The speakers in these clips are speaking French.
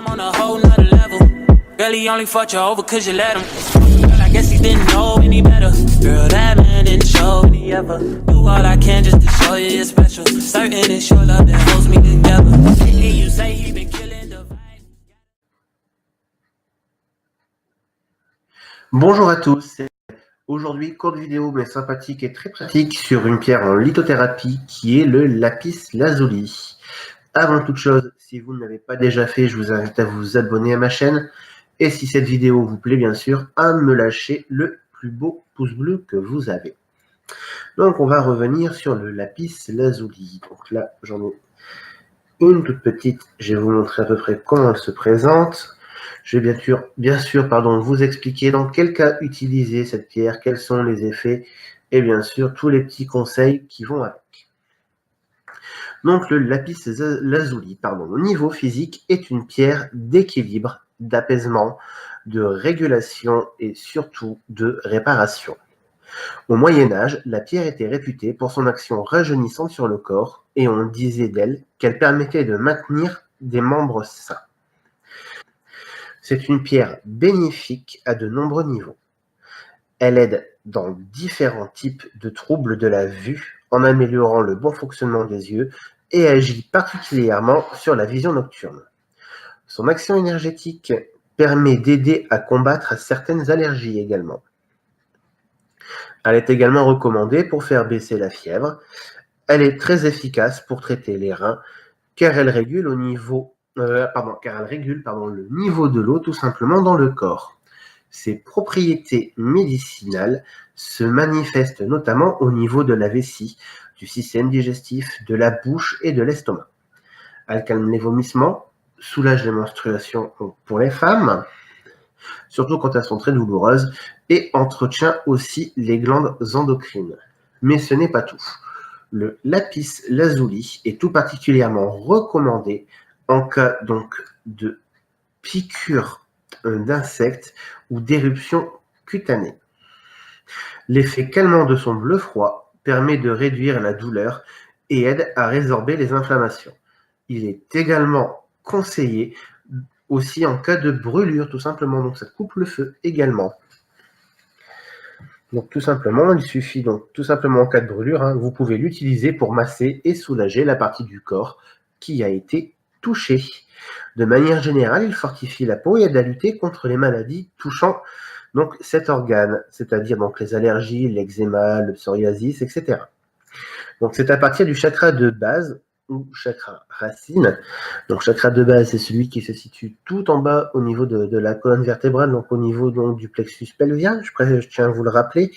I'm on a whole nother level. Girl, he only fucked you over cause you let him. Girl, I guess he didn't know any better. Girl, that man didn't show any ever. Do all I can just to show you you're special. Certain it's your love that holds me together. Lately you say he been killing the vibe. Bonjour à tous, aujourd'hui courte vidéo mais sympathique et très pratique sur une pierre en lithothérapie qui est le lapis lazuli. Avant toute chose, si vous ne l'avez pas déjà fait, je vous invite à vous abonner à ma chaîne et si cette vidéo vous plaît bien sûr, à me lâcher le plus beau pouce bleu que vous avez. Donc on va revenir sur le lapis lazuli. Donc là j'en ai une toute petite, je vais vous montrer à peu près comment elle se présente. Je vais bien sûr, vous expliquer dans quel cas utiliser cette pierre, quels sont les effets et bien sûr tous les petits conseils qui vont avec. Donc le lapis lazuli, au niveau physique, est une pierre d'équilibre, d'apaisement, de régulation et surtout de réparation. Au Moyen-Âge, la pierre était réputée pour son action rajeunissante sur le corps et on disait d'elle qu'elle permettait de maintenir des membres sains. C'est une pierre bénéfique à de nombreux niveaux. Elle aide dans différents types de troubles de la vue en améliorant le bon fonctionnement des yeux et agit particulièrement sur la vision nocturne. Son action énergétique permet d'aider à combattre certaines allergies également. Elle est également recommandée pour faire baisser la fièvre. Elle est très efficace pour traiter les reins car elle régule le niveau de l'eau tout simplement dans le corps. Ses propriétés médicinales se manifestent notamment au niveau de la vessie, du système digestif, de la bouche et de l'estomac. Elle calme les vomissements, soulage les menstruations pour les femmes, surtout quand elles sont très douloureuses, et entretient aussi les glandes endocrines. Mais ce n'est pas tout. Le lapis lazuli est tout particulièrement recommandé en cas donc de piqûres d'insectes ou d'éruptions cutanées. L'effet calmant de son bleu froid permet de réduire la douleur et aide à résorber les inflammations. Il est également conseillé aussi en cas de brûlure, tout simplement, donc ça coupe le feu également. Donc tout simplement, il suffit donc tout simplement en cas de brûlure, vous pouvez l'utiliser pour masser et soulager la partie du corps qui a été touchée. De manière générale, il fortifie la peau et aide à lutter contre les maladies touchant donc cet organe, c'est-à-dire donc les allergies, l'eczéma, le psoriasis, etc. Donc c'est à partir du chakra de base ou chakra racine. Donc chakra de base, c'est celui qui se situe tout en bas au niveau de la colonne vertébrale, donc au niveau donc, du plexus pelvien, je tiens à vous le rappeler.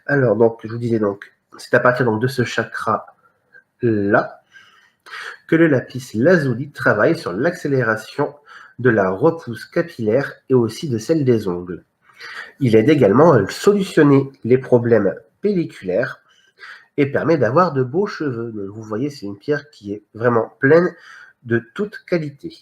Alors donc je vous disais donc, c'est à partir donc, de ce chakra-là que le lapis lazuli travaille sur l'accélération de la repousse capillaire et aussi de celle des ongles. Il aide également à solutionner les problèmes pelliculaires et permet d'avoir de beaux cheveux. Donc, vous voyez, c'est une pierre qui est vraiment pleine de toute qualité.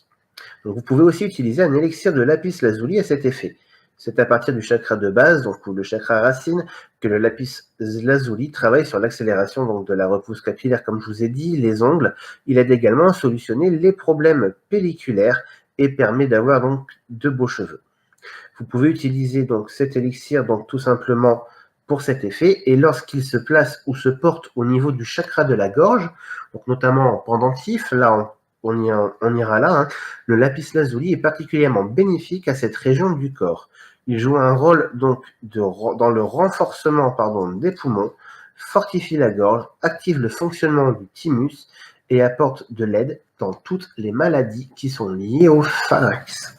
Donc, vous pouvez aussi utiliser un élixir de lapis lazuli à cet effet. C'est à partir du chakra de base, donc le chakra racine, que le lapis lazuli travaille sur l'accélération donc, de la repousse capillaire, comme je vous ai dit, les ongles. Il aide également à solutionner les problèmes pelliculaires et permet d'avoir donc de beaux cheveux. Vous pouvez utiliser donc cet élixir donc tout simplement pour cet effet, et lorsqu'il se place ou se porte au niveau du chakra de la gorge, donc notamment en pendentif, là on ira là, le lapis lazuli est particulièrement bénéfique à cette région du corps. Il joue un rôle donc dans le renforcement des poumons, fortifie la gorge, active le fonctionnement du thymus et apporte de l'aide dans toutes les maladies qui sont liées au pharynx.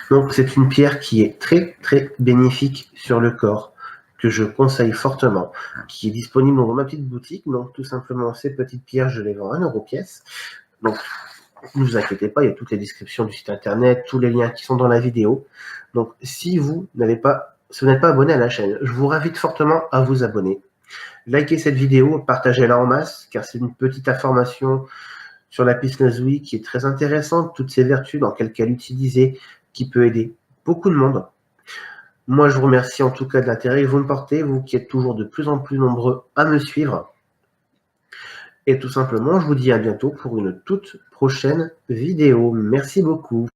Donc c'est une pierre qui est très très bénéfique sur le corps, que je conseille fortement, qui est disponible dans ma petite boutique. Donc tout simplement, ces petites pierres, je les vends à 1 € pièce. Donc ne vous inquiétez pas, il y a toutes les descriptions du site internet, tous les liens qui sont dans la vidéo. Donc si vous n'êtes pas abonné à la chaîne, je vous invite fortement à vous abonner. Likez cette vidéo, partagez-la en masse, car c'est une petite information sur la lapis lazuli qui est très intéressante, toutes ses vertus, dans quel cas l'utiliser, qui peut aider beaucoup de monde. Moi, je vous remercie en tout cas de l'intérêt que vous me portez, vous qui êtes toujours de plus en plus nombreux à me suivre. Et tout simplement, je vous dis à bientôt pour une toute prochaine vidéo. Merci beaucoup.